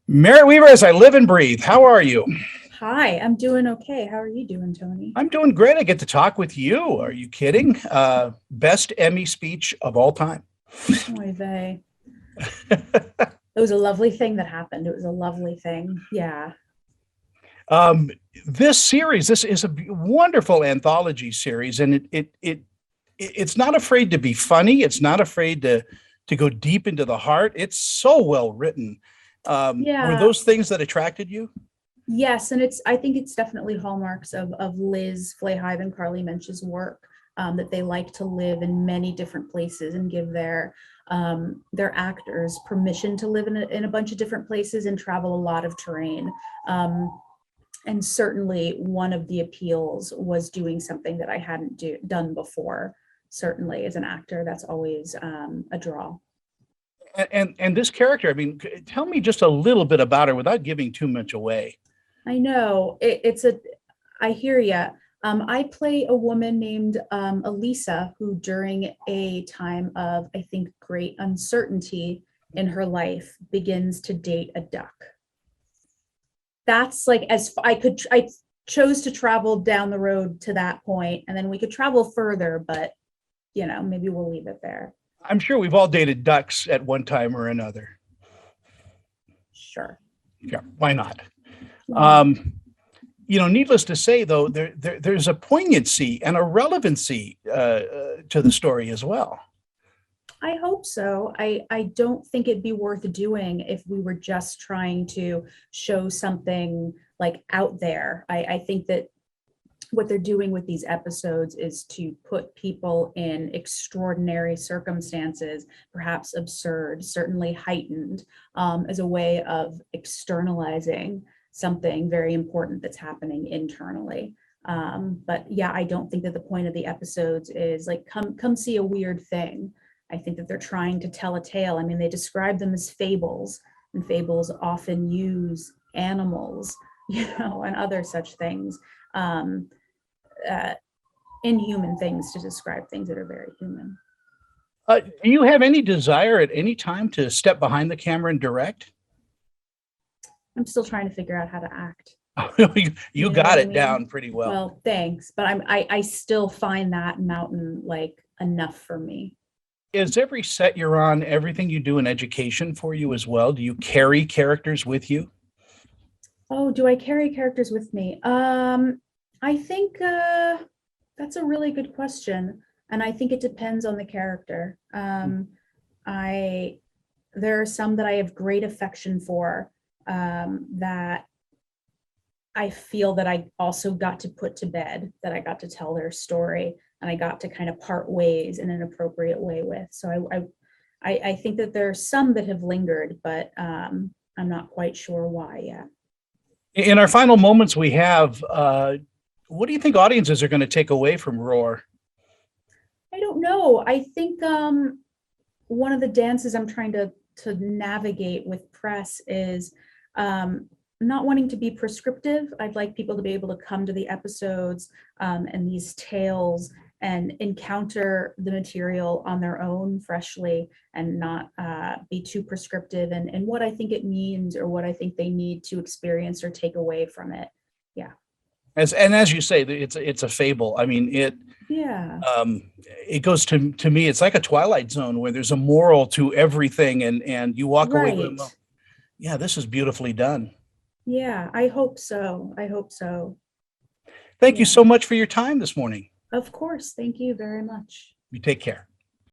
Merritt Wever, as I live and breathe. How are you? Hi, I'm doing okay. How are you doing, Tony? I'm doing great. I get to talk with you. Are you kidding? Best Emmy speech of all time. Oy vey. It was a lovely thing that happened. It was a lovely thing. Yeah. um, this series, this is a wonderful anthology series, and it's not afraid to be funny. It's not afraid to go deep into the heart. It's so well written. Were Yeah. those things that attracted you? Yes. And I think it's definitely hallmarks of Liz Flahive and Carly Mensch's work, that they like to live in many different places and give their actors permission to live in a bunch of different places and travel a lot of terrain. And certainly one of the appeals was doing something that I hadn't done before. Certainly, as an actor, that's always a draw. And this character, I mean, tell me just a little bit about her without giving too much away. I know I hear ya. I play a woman named Elisa, who during a time of, I think, great uncertainty in her life begins to date a duck. That's like I chose to travel down the road to that point, and then we could travel further, but maybe we'll leave it there. I'm sure we've all dated ducks at one time or another. Sure. Yeah, why not? Why not? Um, Needless to say, though, there's a poignancy and a relevancy to the story as well. I hope so. I don't think it'd be worth doing if we were just trying to show something like out there. I think that what they're doing with these episodes is to put people in extraordinary circumstances, perhaps absurd, certainly heightened, as a way of externalizing something very important that's happening internally. But yeah, I don't think that the point of the episodes is like, come see a weird thing. I think that they're trying to tell a tale. I mean, they describe them as fables, and fables often use animals, and other such things. Um, uh, Inhuman things to describe things that are very human. Do you have any desire at any time to step behind the camera and direct? I'm still trying to figure out how to act. You You know got what I it mean? down pretty well. Well, thanks, but I still find that mountain like enough for me. Is every set you're on, everything you do in education for you as well? Do you carry characters with you? Oh, do I carry characters with me? I think that's a really good question, and I think it depends on the character. I There are some that I have great affection for, that I feel that I also got to put to bed, that I got to tell their story, and I got to kind of part ways in an appropriate way with. So I think that there are some that have lingered, but I'm not quite sure why yet. In our final moments, we have what do you think audiences are going to take away from Roar? I don't know. I think one of the dances I'm trying to navigate with press is not wanting to be prescriptive. I'd like people to be able to come to the episodes and these tales and encounter the material on their own freshly, and not be too prescriptive and what I think it means or what I think they need to experience or take away from it. Yeah. As you say, it's a fable. I mean, Yeah. it goes to me. It's like a Twilight Zone where there's a moral to everything, and you walk away going, Right. well, yeah, this is beautifully done. Yeah. I hope so. I hope so. Thank you Yeah. so much for your time this morning. Of course. Thank you very much. You take care.